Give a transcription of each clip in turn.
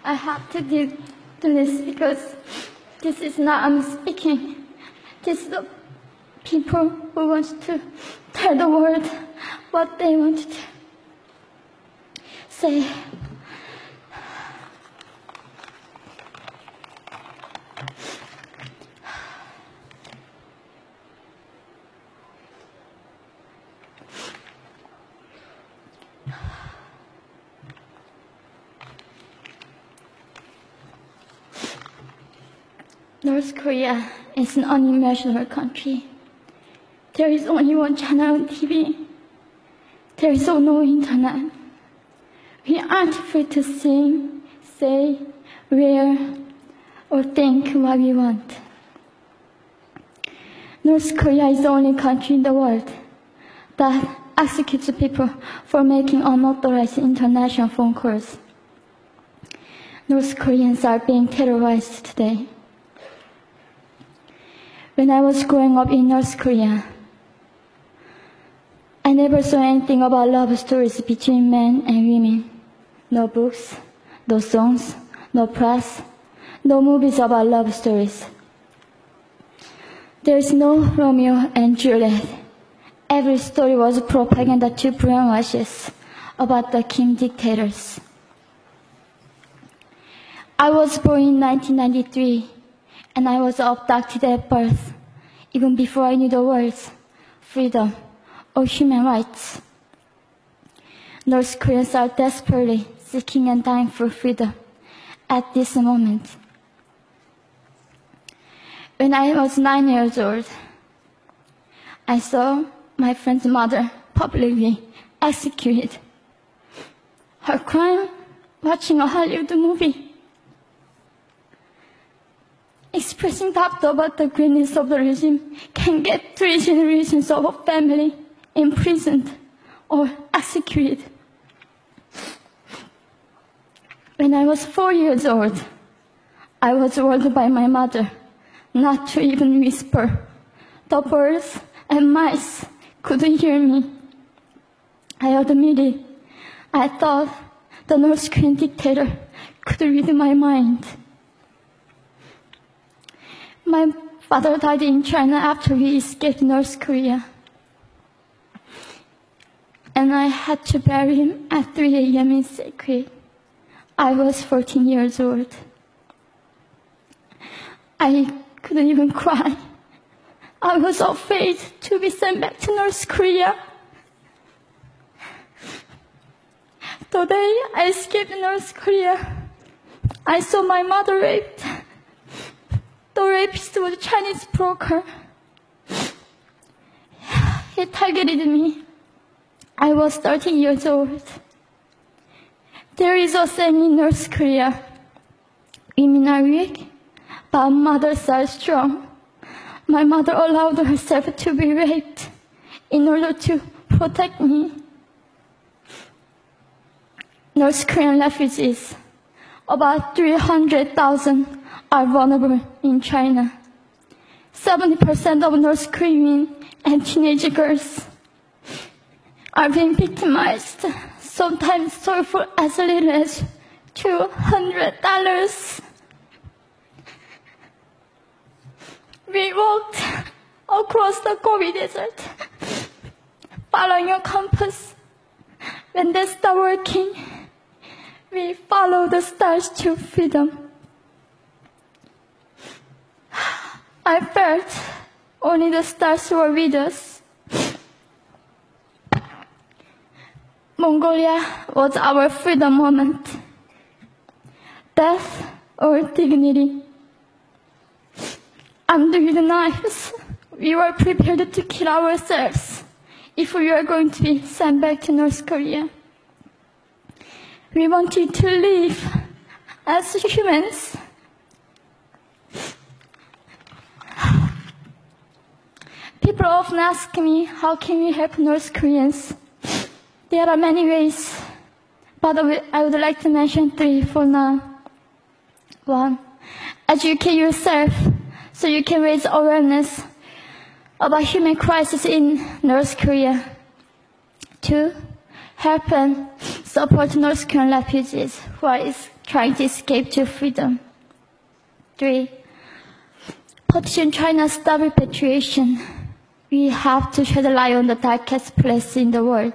I have to do this because this is not I'm speaking. This is the people who want to tell the world what they want to say. North Korea is an unimaginable country. There is only one channel on TV. There is no internet. We aren't free to sing, say, wear, or think what we want. North Korea is the only country in the world that executes people for making unauthorized international phone calls. North Koreans are being terrorized today. When I was growing up in North Korea, I never saw anything about love stories between men and women. No books, no songs, no press, no movies about love stories. There is no Romeo and Juliet. Every story was propaganda to brainwash us about the king dictators. I was born in 1993, and I was abducted at birth, even before I knew the words freedom or human rights. North Koreans are desperately seeking and dying for freedom at this moment. When I was 9 years old, I saw my friend's mother publicly executed. Her crime? Watching a Hollywood movie. Expressing doubt about the greatness of the regime can get 3 generations of a family imprisoned or executed. When I was 4 years old, I was warned by my mother not to even whisper. The birds and mice couldn't hear me. I admitted I thought the North Korean dictator could read my mind. My father died in China after he escaped North Korea. And I had to bury him at 3 a.m. in secret. I was 14 years old. I couldn't even cry. I was afraid to be sent back to North Korea. The day I escaped North Korea, I saw my mother raped. The rapist was a Chinese broker. He targeted me. I was 13 years old. There is a saying in North Korea, women are weak, but mothers are strong. My mother allowed herself to be raped in order to protect me. North Korean refugees, about 300,000, are vulnerable in China. 70% of North Korean and teenage girls are being victimized, sometimes sold for as little as $200. We walked across the Gobi Desert, following a compass. When they stopped working, we followed the stars to freedom. I felt only the stars were with us. Mongolia was our freedom moment. Death or dignity. Under the knives, we were prepared to kill ourselves if we were going to be sent back to North Korea. We wanted to live as humans. People often ask me, how can we help North Koreans? There are many ways, but I would like to mention 3 for now. 1, educate yourself so you can raise awareness about human crisis in North Korea. 2, help and support North Korean refugees who are trying to escape to freedom. 3. Petition China stop repatriation. We have to shed a light on the darkest place in the world.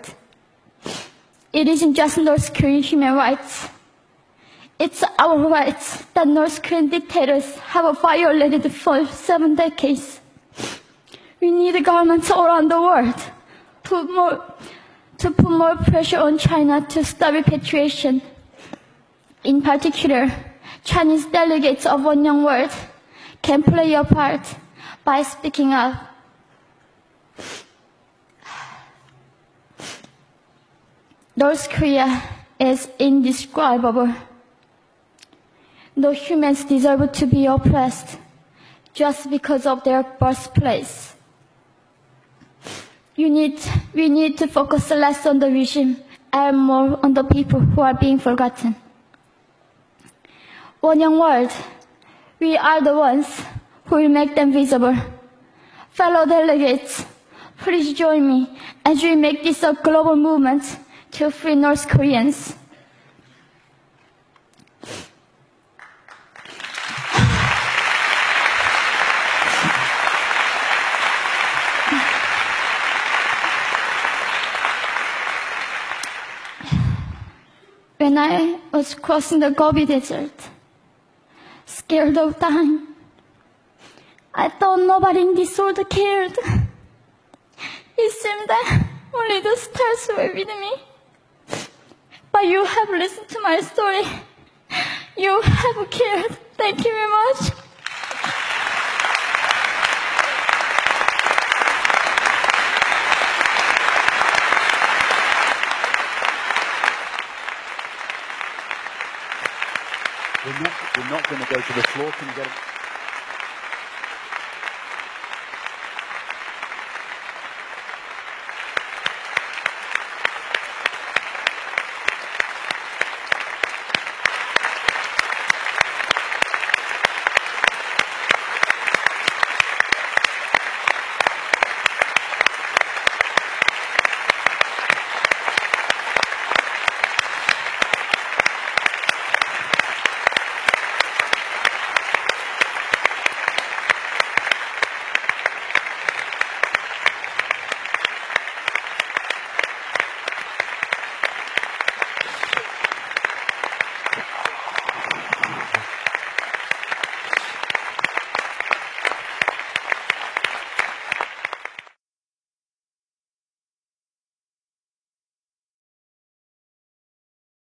It isn't just North Korean human rights. It's our rights that North Korean dictators have violated for 7 decades. We need governments all around the world to put more pressure on China to stop repatriation. In particular, Chinese delegates of One Young World can play a part by speaking up. North Korea is indescribable. No humans deserve to be oppressed just because of their birthplace. We need to focus less on the regime and more on the people who are being forgotten. One Young World, we are the ones who will make them visible. Fellow delegates, please join me as we make this a global movement to free North Koreans. When I was crossing the Gobi Desert, scared of dying, I thought nobody in this world cared. It seemed that only the stars were with me. But you have listened to my story. You have cared. Thank you very much. We're not going to go to the floor. Can you get